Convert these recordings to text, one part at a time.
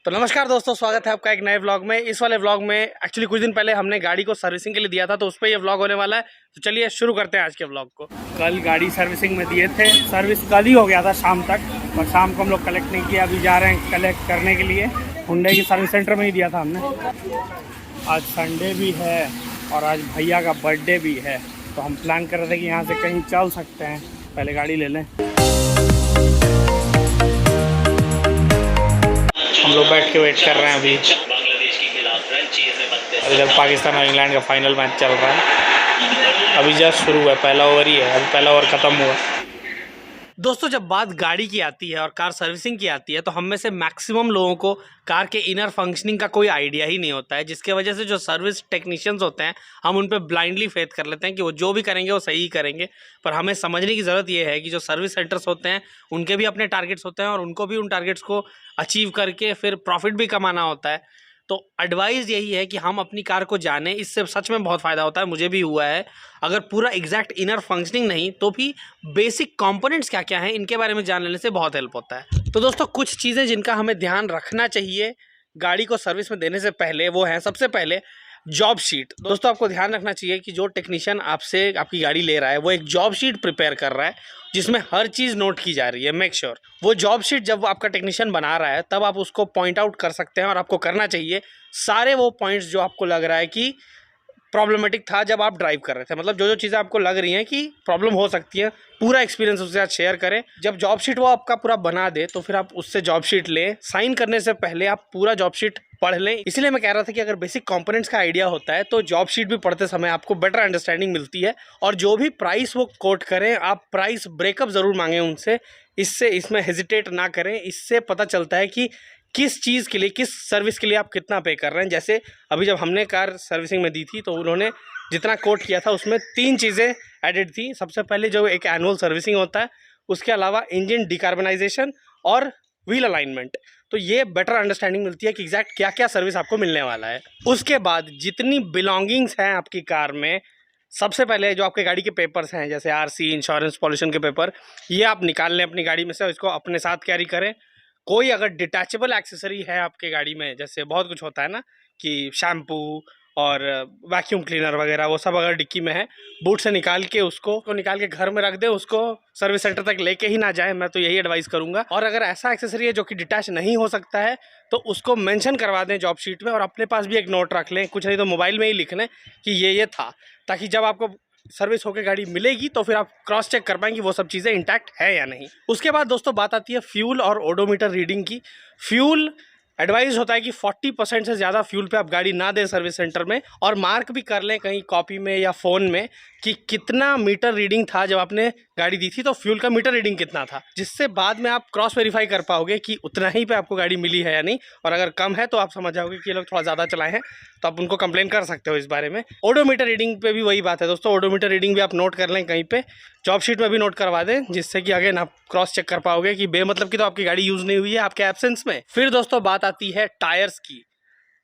तो नमस्कार दोस्तों, स्वागत है आपका एक नए व्लॉग में। इस वाले व्लॉग में एक्चुअली कुछ दिन पहले हमने गाड़ी को सर्विसिंग के लिए दिया था, तो उस पर ये व्लॉग होने वाला है। तो चलिए शुरू करते हैं आज के व्लॉग को। कल गाड़ी सर्विसिंग में दिए थे, सर्विस कल ही हो गया था शाम तक, और शाम को हम लोग कलेक्ट नहीं किया। अभी जा रहे हैं कलेक्ट करने के लिए। हुंडई की सर्विस सेंटर में ही दिया था हमने। आज संडे भी है और आज भैया का बर्थडे भी है, तो हम प्लान कर रहे थे कि यहाँ से कहीं चल सकते हैं, पहले गाड़ी ले लें। हम लोग बैठ के वेट कर रहे हैं अभी। इधर पाकिस्तान और इंग्लैंड का फाइनल मैच चल रहा है, अभी जस्ट शुरू हुआ, पहला ओवर ही है, अभी पहला ओवर ख़त्म हुआ। दोस्तों, जब बात गाड़ी की आती है और कार सर्विसिंग की आती है, तो हम में से मैक्सिमम लोगों को कार के इनर फंक्शनिंग का कोई आइडिया ही नहीं होता है, जिसके वजह से जो सर्विस टेक्नीशियंस होते हैं, हम उन पर ब्लाइंडली फेथ कर लेते हैं कि वो जो भी करेंगे वो सही ही करेंगे। पर हमें समझने की ज़रूरत ये है कि जो सर्विस सेंटर्स होते हैं उनके भी अपने टारगेट्स होते हैं, और उनको भी उन टारगेट्स को अचीव करके फिर प्रॉफिट भी कमाना होता है। तो एडवाइस यही है कि हम अपनी कार को जानें, इससे सच में बहुत फ़ायदा होता है, मुझे भी हुआ है। अगर पूरा एग्जैक्ट इनर फंक्शनिंग नहीं तो भी बेसिक कंपोनेंट्स क्या क्या हैं इनके बारे में जान लेने से बहुत हेल्प होता है। तो दोस्तों, कुछ चीज़ें जिनका हमें ध्यान रखना चाहिए गाड़ी को सर्विस में देने से पहले, वो है सबसे पहले जॉब शीट। दोस्तों, आपको ध्यान रखना चाहिए कि जो टेक्नीशियन आपसे आपकी गाड़ी ले रहा है वो एक जॉब शीट प्रिपेयर कर रहा है, जिसमें हर चीज़ नोट की जा रही है। मेक श्योर वो जॉब शीट जब आपका टेक्नीशियन बना रहा है तब आप उसको पॉइंट आउट कर सकते हैं, और आपको करना चाहिए सारे वो पॉइंट्स जो आपको लग रहा है कि प्रॉब्लमेटिक था जब आप ड्राइव कर रहे थे। मतलब जो चीज़ें आपको लग रही हैं कि प्रॉब्लम हो सकती है, पूरा एक्सपीरियंस उसके साथ शेयर करें। जब जॉब शीट वो आपका पूरा बना दे तो फिर आप उससे जॉब शीट लें। साइन करने से पहले आप पूरा जॉब शीट पढ़ लें। इसलिए मैं कह रहा था कि अगर बेसिक कंपोनेंट्स का आइडिया होता है तो जॉब शीट भी पढ़ते समय आपको बेटर अंडरस्टैंडिंग मिलती है। और जो भी प्राइस वो कोट करें, आप प्राइस ब्रेकअप ज़रूर मांगें उनसे। इसमें हेजिटेट ना करें। इससे पता चलता है कि किस चीज़ के लिए, किस सर्विस के लिए आप कितना पे कर रहे हैं। जैसे अभी जब हमने कार सर्विसिंग में दी थी तो उन्होंने जितना कोट किया था उसमें 3 चीज़ें एडिड थी। सबसे पहले जो एक एनुअल सर्विसिंग होता है, उसके अलावा इंजन डिकार्बनाइजेशन और व्हील अलाइनमेंट। तो ये बेटर अंडरस्टैंडिंग मिलती है कि एग्जैक्ट क्या क्या सर्विस आपको मिलने वाला है। उसके बाद जितनी बिलोंगिंग्स हैं आपकी कार में, सबसे पहले जो आपके गाड़ी के पेपर्स हैं, जैसे आरसी, इंश्योरेंस, पॉल्यूशन के पेपर, ये आप निकाल लें अपनी गाड़ी में से, इसको अपने साथ कैरी करें। कोई अगर डिटैचेबल एक्सेसरी है आपके गाड़ी में, जैसे बहुत कुछ होता है ना कि शैम्पू और वैक्यूम क्लीनर वगैरह, वो सब अगर डिक्की में है, बूट से निकाल के उसको निकाल के घर में रख दें, उसको सर्विस सेंटर तक लेके ही ना जाए। मैं तो यही एडवाइस करूंगा। और अगर ऐसा एक्सेसरी है जो कि डिटैच नहीं हो सकता है तो उसको मेंशन करवा दें जॉब शीट में, और अपने पास भी एक नोट रख लें, कुछ नहीं तो मोबाइल में ही लिख लें कि ये था, ताकि जब आपको सर्विस होकर गाड़ी मिलेगी तो फिर आप क्रॉस चेक कर पाएंगे वो सब चीज़ें इंटैक्ट है या नहीं। उसके बाद दोस्तों बात आती है फ्यूल और ओडोमीटर रीडिंग की। फ्यूल एडवाइस होता है कि 40% से ज़्यादा फ्यूल पे आप गाड़ी ना दें सर्विस सेंटर में, और मार्क भी कर लें कहीं कॉपी में या फ़ोन में कि कितना मीटर रीडिंग था जब आपने गाड़ी दी थी, तो फ्यूल का मीटर रीडिंग कितना था, जिससे बाद में आप क्रॉस वेरीफाई कर पाओगे कि उतना ही पे आपको गाड़ी मिली है या नहीं। और अगर कम है तो आप समझ जाओगे कि ये लोग थोड़ा ज़्यादा चलाए हैं, तो आप उनको कंप्लेन कर सकते हो इस बारे में। ओडोमीटर रीडिंग पे भी वही बात है दोस्तों, ओडोमीटर रीडिंग भी आप नोट कर लें कहीं पे, जॉब शीट में भी नोट करवा दें, जिससे कि अगेन आप क्रॉस चेक कर पाओगे कि बेमतलब की तो आपकी गाड़ी यूज़ नहीं हुई है आपके एब्सेंस में। फिर दोस्तों बात आती है टायर्स की।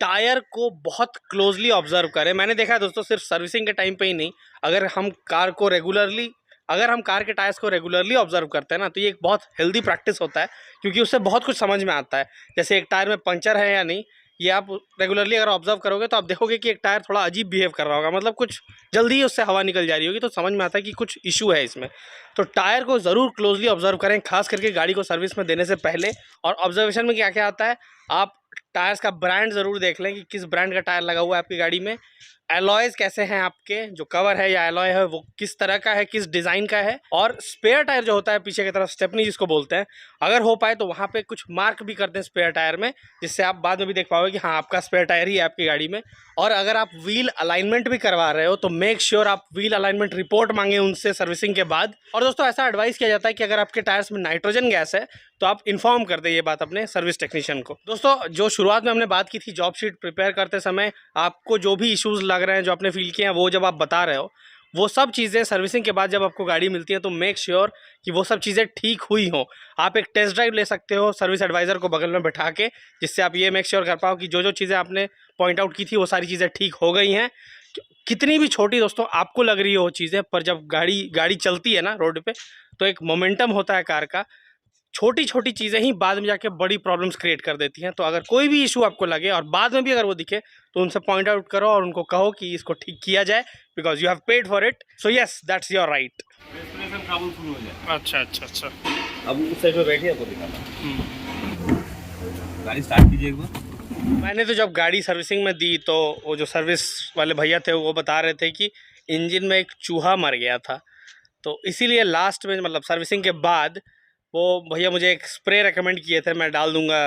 टायर को बहुत क्लोजली ऑब्जर्व करें। मैंने देखा है दोस्तों, सिर्फ सर्विसिंग के टाइम पे ही नहीं, अगर हम कार के टायर्स को रेगुलरली ऑब्जर्व करते हैं ना, तो ये एक बहुत हेल्दी प्रैक्टिस होता है, क्योंकि उससे बहुत कुछ समझ में आता है। जैसे एक टायर में पंचर है या नहीं, ये आप रेगुलरली अगर ऑब्जर्व करोगे तो आप देखोगे कि एक टायर थोड़ा अजीब बिहेव कर रहा होगा, मतलब कुछ जल्दी ही उससे हवा निकल जा रही होगी, तो समझ में आता है कि कुछ इशू है इसमें। तो टायर को ज़रूर क्लोजली ऑब्जर्व करें, खास करके गाड़ी को सर्विस में देने से पहले। और ऑब्जर्वेशन में क्या क्या आता है, आप टायर्स का ब्रांड ज़रूर देख लें कि किस ब्रांड का टायर लगा हुआ है आपकी गाड़ी में। एलॉयज़ कैसे हैं आपके, जो कवर है या एलॉय है वो किस तरह का है, किस डिज़ाइन का है। और स्पेयर टायर जो होता है पीछे की तरफ, स्टेपनी जिसको बोलते हैं, अगर हो पाए तो वहाँ पे कुछ मार्क भी कर दें स्पेयर टायर में, जिससे आप बाद में भी देख पाओगे कि हाँ आपका स्पेयर टायर ही है आपकी गाड़ी में। और अगर आप व्हील अलाइनमेंट भी करवा रहे हो तो मेक श्योर आप व्हील अलाइनमेंट रिपोर्ट मांगे उनसे सर्विसिंग के बाद। और दोस्तों ऐसा एडवाइस किया जाता है कि अगर आपके टायर्स में नाइट्रोजन गैस है तो आप इन्फॉर्म कर दें ये बात अपने सर्विस टेक्नीशियन को। दोस्तों, जो शुरुआत में हमने बात की थी जॉब शीट प्रिपेयर करते समय, आपको जो भी इश्यूज़ लग रहे हैं, जो आपने फील किए हैं, वो जब आप बता रहे हो, वो सब चीज़ें सर्विसिंग के बाद जब आपको गाड़ी मिलती है तो मेक श्योर कि वो सब चीज़ें ठीक हुई हों। आप एक टेस्ट ड्राइव ले सकते हो सर्विस एडवाइज़र को बगल में बैठा के, जिससे आप ये मेक श्योर कर पाओ कि जो चीज़ें आपने पॉइंट आउट की थी वो सारी चीज़ें ठीक हो गई हैं। कितनी भी छोटी दोस्तों आपको लग रही हो चीज़ें, पर जब गाड़ी चलती है ना रोड पे, तो एक मोमेंटम होता है कार का, छोटी छोटी चीज़ें ही बाद में जाके बड़ी प्रॉब्लम्स क्रिएट कर देती हैं। तो अगर कोई भी इशू आपको लगे और बाद में भी अगर वो दिखे तो उनसे पॉइंट आउट करो और उनको कहो कि इसको ठीक किया जाए, because you have paid for it, so yes that's your right. Problem शुरू हो जाए। अच्छा अच्छा अच्छा, अब उस साइड पे बैठिए, आपको दिखाना। गाड़ी स्टार्ट कीजिए एक बार। मैंने तो जब गाड़ी सर्विसिंग में दी तो वो जो सर्विस वाले भैया थे वो बता रहे थे कि इंजन में एक चूहा मर गया था, तो इसीलिए लास्ट में मतलब सर्विसिंग के बाद वो भैया मुझे एक स्प्रे रेकमेंड किए थे, मैं डाल दूंगा,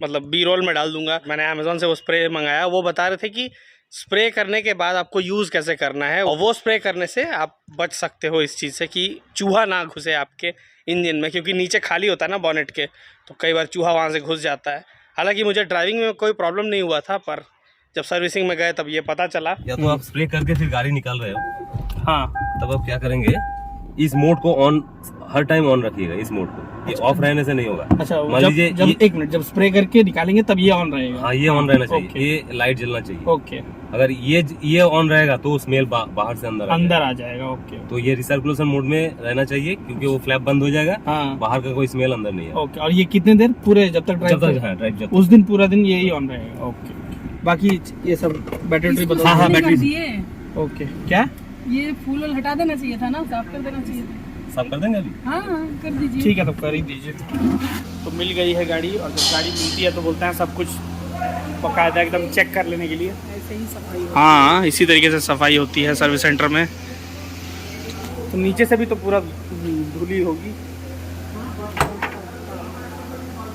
मतलब बी रोल में डाल दूंगा। मैंने अमेज़ॉन से वो स्प्रे मंगाया। वो बता रहे थे कि स्प्रे करने के बाद आपको यूज़ कैसे करना है, और वो स्प्रे करने से आप बच सकते हो इस चीज़ से कि चूहा ना घुसे आपके इंजन में, क्योंकि नीचे खाली होता है ना बॉनेट के, तो कई बार चूहा वहाँ से घुस जाता है। हालांकि मुझे ड्राइविंग में कोई प्रॉब्लम नहीं हुआ था, पर जब सर्विसिंग में गए तब ये पता चला। या तो आप स्प्रे करके फिर गाड़ी निकाल रहे हो, हाँ, तब आप क्या करेंगे, इस मोड को ऑन हर टाइम ऑन रखिएगा। इस मोड को ये ऑफ रहने से नहीं होगा। अच्छा, मान लीजिए एक मिनट, जब स्प्रे करके निकालेंगे तब ये ऑन रहेगा? हाँ, ये ऑन रहना चाहिए। ये लाइट जलना चाहिए। ओके। अगर ये ऑन रहेगा तो स्मेल बाहर से अंदर आ जाएगा। ओके। तो ये रिसर्कुलेशन मोड में रहना चाहिए, क्योंकि वो फ्लैप बंद हो जाएगा। हाँ। बाहर का कोई स्मेल अंदर नहीं है। ओके। और ये कितने देर पूरे जब तक ड्राइव उस दिन पूरा दिन यही ऑन रहेगा? ओके। बाकी ये सब बैटरी बदल? हाँ, बैटरी। ओके। क्या ये फूल हटा देना चाहिए था ना, साफ कर देना चाहिए था। साफ कर देंगे अभी? हाँ कर दीजिए। ठीक है, तो कर ही दीजिए। तो मिल गई है गाड़ी, और जब गाड़ी मिलती है तो बोलते हैं सब कुछ बाकायदा एकदम चेक कर लेने के लिए। ऐसे ही सफाई। हाँ, इसी तरीके से सफाई होती है सर्विस सेंटर में। तो नीचे से भी तो पूरा धूली होगी।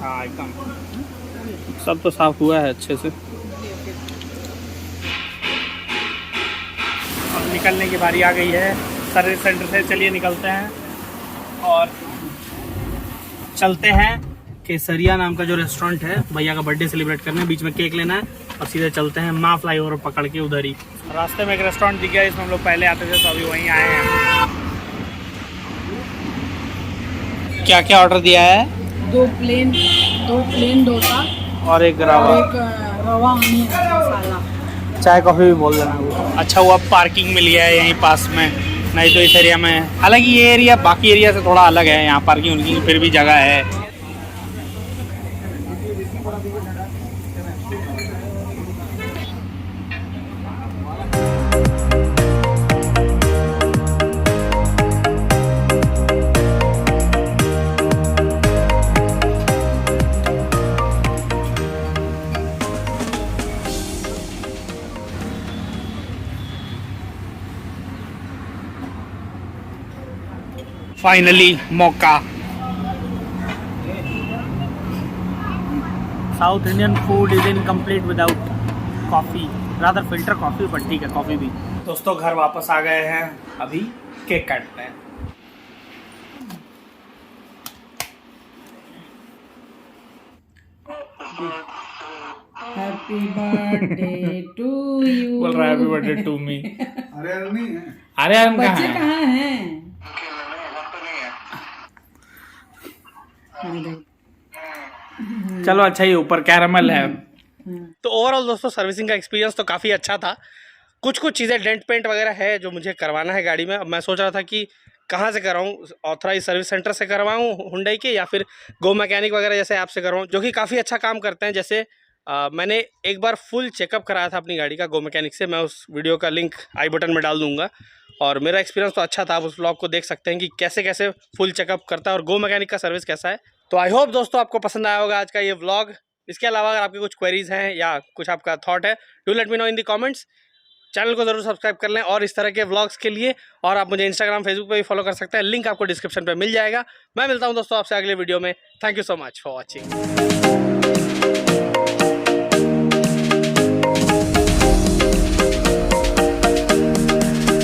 हाँ, एकदम सब तो साफ हुआ है अच्छे से। अब निकलने की बारी आ गई है सर्विस सेंटर से। चलिए निकलते हैं और चलते हैं केसरिया नाम का जो रेस्टोरेंट है, भैया का बर्थडे सेलिब्रेट करने, बीच में केक लेना है और सीधे चलते हैं माँ फ्लाईओवर पकड़ के उधर ही। रास्ते में एक रेस्टोरेंट दिख गया, इसमें हम लोग पहले आते थे, तो अभी वहीं आए हैं। क्या क्या ऑर्डर दिया है? दो प्लेन डोसा और एक और एक रवा ऑनियन मसाला। चाय कॉफ़ी भी बोल देना वो। अच्छा हुआ पार्किंग मिल गया है यहीं पास में, नहीं तो इस एरिया में, हालांकि ये एरिया बाकी एरिया से थोड़ा अलग है, यहाँ पार्किंग उनकी फिर भी जगह है। फाइनली मौका। South Indian food is incomplete without coffee, rather filter coffee, but ठीक है कॉफ़ी भी। दोस्तों घर वापस आ गए हैं, अभी केक काटते हैं। Happy birthday to you. बोल रहा है हैप्पी बर्थडे टू मी। अरे यार नहीं है। अरे हम बच्चे कहाँ कहाँ हैं? चलो अच्छा ही ऊपर कैरामल है। तो ओवरऑल दोस्तों सर्विसिंग का एक्सपीरियंस तो काफ़ी अच्छा था। कुछ चीज़ें डेंट पेंट वगैरह है जो मुझे करवाना है गाड़ी में। अब मैं सोच रहा था कि कहाँ से करवाऊँ, ऑथराइज सर्विस सेंटर से करवाऊँ हुंडई के, या फिर गो मैकेनिक वगैरह जैसे आपसे करवाऊँ, जो कि काफ़ी अच्छा काम करते हैं। जैसे मैंने एक बार फुल चेकअप कराया था अपनी गाड़ी का गो मैकेनिक से, मैं उस वीडियो का लिंक आई बटन में डाल दूँगा, और मेरा एक्सपीरियंस तो अच्छा था। आप उस व्लॉग को देख सकते हैं कि कैसे कैसे फुल चेकअप करता है और गो मैकेनिक का सर्विस कैसा है। तो आई होप दोस्तों आपको पसंद आया होगा आज का ये व्लॉग। इसके अलावा अगर आपके कुछ क्वेरीज हैं या कुछ आपका थॉट है, do let me know in the comments. Channel को जरूर सब्सक्राइब कर लें और इस तरह के व्लॉग्स के लिए, और आप मुझे इंस्टाग्राम फेसबुक पे भी फॉलो कर सकते हैं, लिंक आपको डिस्क्रिप्शन पे मिल जाएगा। मैं मिलता हूं दोस्तों आपसे अगले वीडियो में। Thank you so much for watching.